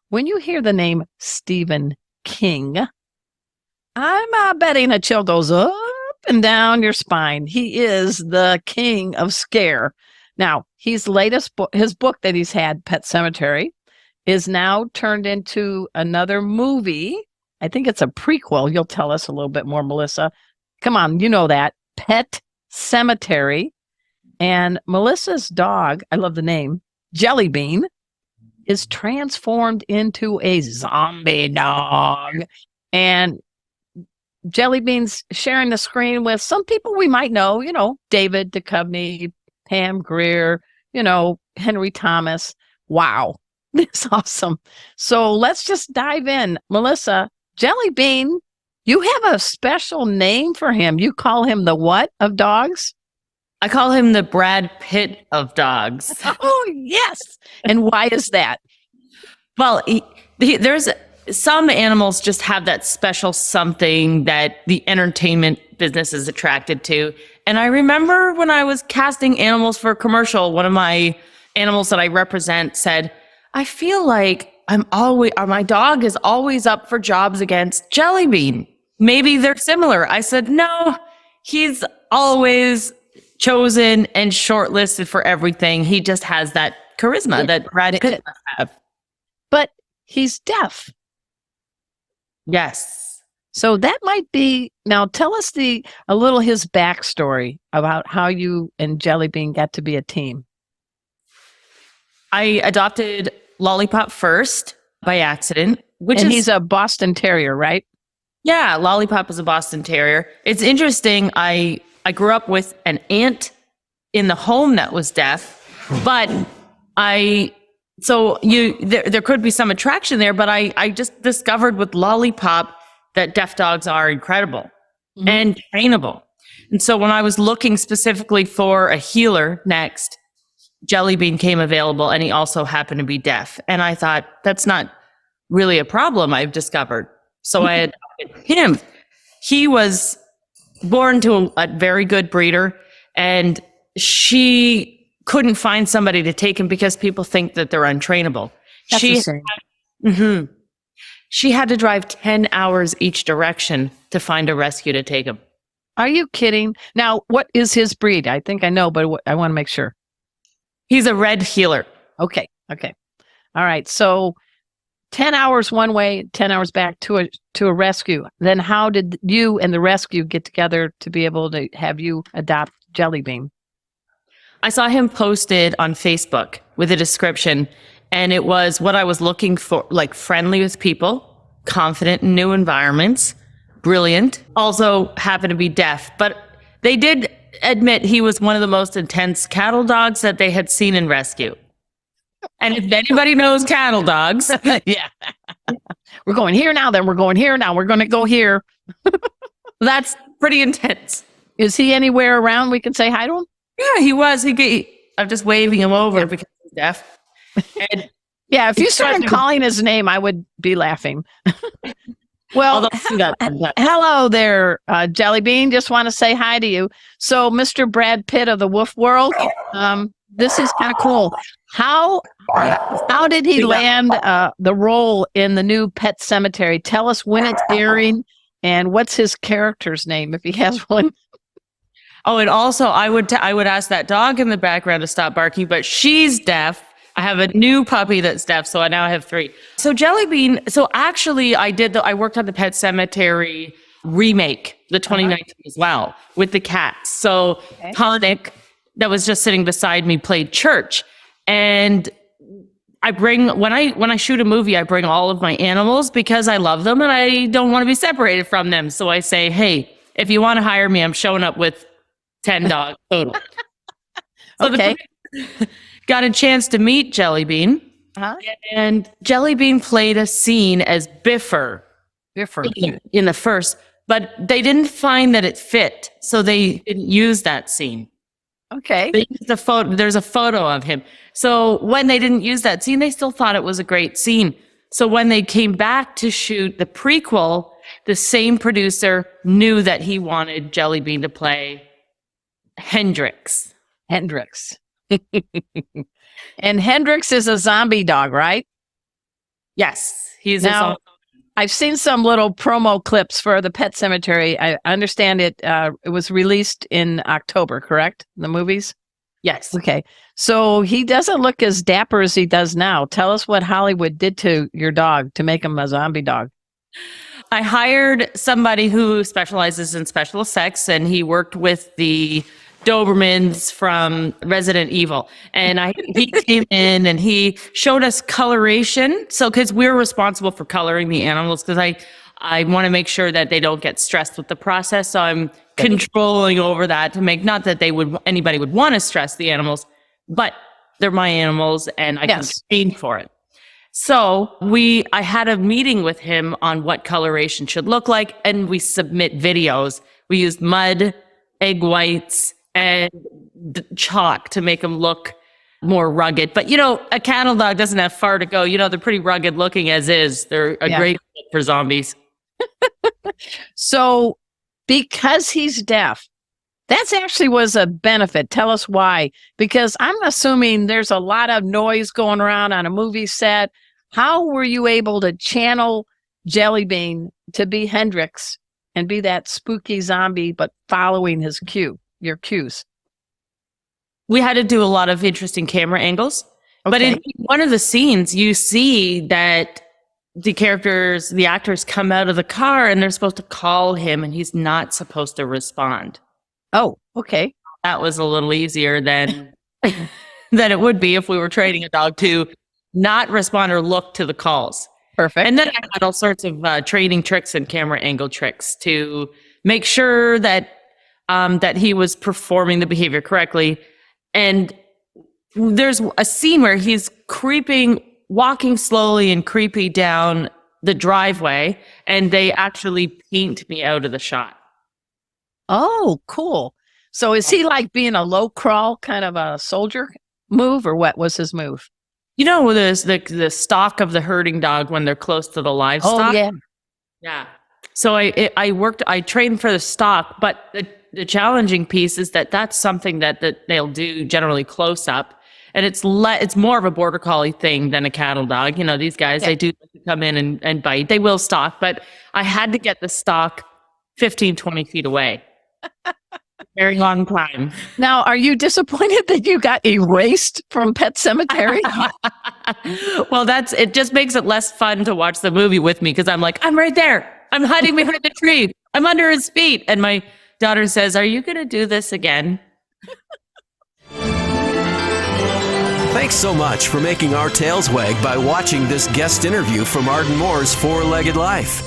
When you hear the name Stephen King, I'm betting a chill goes up and down your spine. He is the king of scare. Now, his book that he's had, Pet Cemetery, is now turned into another movie. I think it's a prequel. You'll tell us a little bit more, Melissa. Come on, you know that. Pet Cemetery. And Melissa's dog, I love the name, Jelly Bean, is transformed into a zombie dog. And Jelly Bean's sharing the screen with some people we might know, David Duchovny, Pam Grier, Henry Thomas. Wow, it's awesome. So let's just dive in. Melissa, Jelly Bean, you have a special name for him. You call him the what of dogs? I call him the Brad Pitt of dogs. Oh, yes. And why is that? Well, there's some animals just have that special something that the entertainment business is attracted to. And I remember when I was casting animals for a commercial, one of my animals that I represent said, I feel like my dog is always up for jobs against Jelly Bean. Maybe they're similar. I said, no, he's always chosen and shortlisted for everything. He just has that charisma that Brad Pitt must have. But he's deaf. Yes. So that might be, now tell us a little his backstory about how you and Jelly Bean got to be a team. I adopted Lollipop first by accident, he's a Boston Terrier, right? Yeah, Lollipop is a Boston Terrier. It's interesting. I grew up with an aunt in the home that was deaf, but there could be some attraction there, but I just discovered with Lollipop that deaf dogs are incredible and trainable. And so when I was looking specifically for a healer next, Jelly Bean came available, and he also happened to be deaf. And I thought, that's not really a problem I've discovered. So I adopted him. He was born to a very good breeder, and she couldn't find somebody to take him because people think that they're untrainable. She had to drive 10 hours each direction to find a rescue to take him. Are you kidding? Now, what is his breed? I think I know, but I want to make sure. He's a red heeler. Okay. All right. So 10 hours one way, 10 hours back to a rescue. Then how did you and the rescue get together to be able to have you adopt Jelly Bean? I saw him posted on Facebook with a description, and it was what I was looking for, like friendly with people, confident in new environments, brilliant, also happened to be deaf. But they did admit he was one of the most intense cattle dogs that they had seen in rescue. And if anybody knows cattle dogs, yeah, we're going here now, then we're going here now, we're going to go here. That's pretty intense. Is he anywhere around we can say hi to him? Yeah, he was. I'm just waving him over because he's deaf. And yeah, if you started calling his name, I would be laughing. Well, hello there, Jelly Bean. Just want to say hi to you. So, Mr. Brad Pitt of the Wolf World, this is kind of cool. How did he land the role in the new Pet Cemetery? Tell us when it's airing and what's his character's name if he has one. Oh, and also I would ask that dog in the background to stop barking, but she's deaf. I have a new puppy that's deaf, so I now have 3. So Jelly Bean, actually I worked on the Pet Cemetery remake, the 2019 as well, with the cats. So Tonic, that was just sitting beside me, played church. And when I shoot a movie, I bring all of my animals because I love them and I don't want to be separated from them. So I say, hey, if you want to hire me, I'm showing up with 10 dogs total. Okay. Got a chance to meet Jelly Bean. And Jelly Bean played a scene as Biffer in the first, but they didn't find that it fit. So they didn't use that scene. Okay. They used there's a photo of him. So when they didn't use that scene, they still thought it was a great scene. So when they came back to shoot the prequel, the same producer knew that he wanted Jelly Bean to play Hendrix. And Hendrix is a zombie dog, right? Yes, he's Now, I've seen some little promo clips for the Pet Cemetery. I understand it was released in October, correct? The movies? yes. Okay. So he doesn't look as dapper as he does now. Tell us what Hollywood did to your dog to make him a zombie dog. I hired somebody who specializes in special effects, and he worked with the Dobermans from Resident Evil. And he came in and he showed us coloration. So, because we're responsible for coloring the animals, because I want to make sure that they don't get stressed with the process. So I'm controlling over that to make, not that anybody would want to stress the animals, but they're my animals and I can train for it. So I had a meeting with him on what coloration should look like, and we submit videos. We used mud, egg whites, and chalk to make them look more rugged. But a cattle dog doesn't have far to go. They're pretty rugged looking as is. They're a great fit for zombies. So because he's deaf, that actually was a benefit. Tell us why. Because I'm assuming there's a lot of noise going around on a movie set. How were you able to channel Jelly Bean to be Hendrix and be that spooky zombie, but following your cues? We had to do a lot of interesting camera angles. Okay. But in one of the scenes, you see that the actors come out of the car and they're supposed to call him and he's not supposed to respond. Oh, okay. That was a little easier than it would be if we were training a dog to not respond or look to the calls. Perfect. And then I had all sorts of training tricks and camera angle tricks to make sure that that he was performing the behavior correctly. And there's a scene where he's walking slowly and creepy down the driveway, and they actually paint me out of the shot. Oh, cool. So is he like being a low crawl kind of a soldier move, or what was his move? There's the stalk of the herding dog when they're close to the livestock. Oh, yeah. Yeah. So I trained for the stalk, but the challenging piece is that that's something that they'll do generally close up. And it's more of a border collie thing than a cattle dog. These guys, they do come in and bite. They will stalk, but I had to get the stalk 15, 20 feet away. Very long time. Now, are you disappointed that you got erased from Pet Cemetery? Well, it just makes it less fun to watch the movie with me because I'm like, I'm right there. I'm hiding behind the tree. I'm under his feet. And my daughter says, "Are you going to do this again?" Thanks so much for making our tails wag by watching this guest interview from Arden Moore's Four-Legged Life.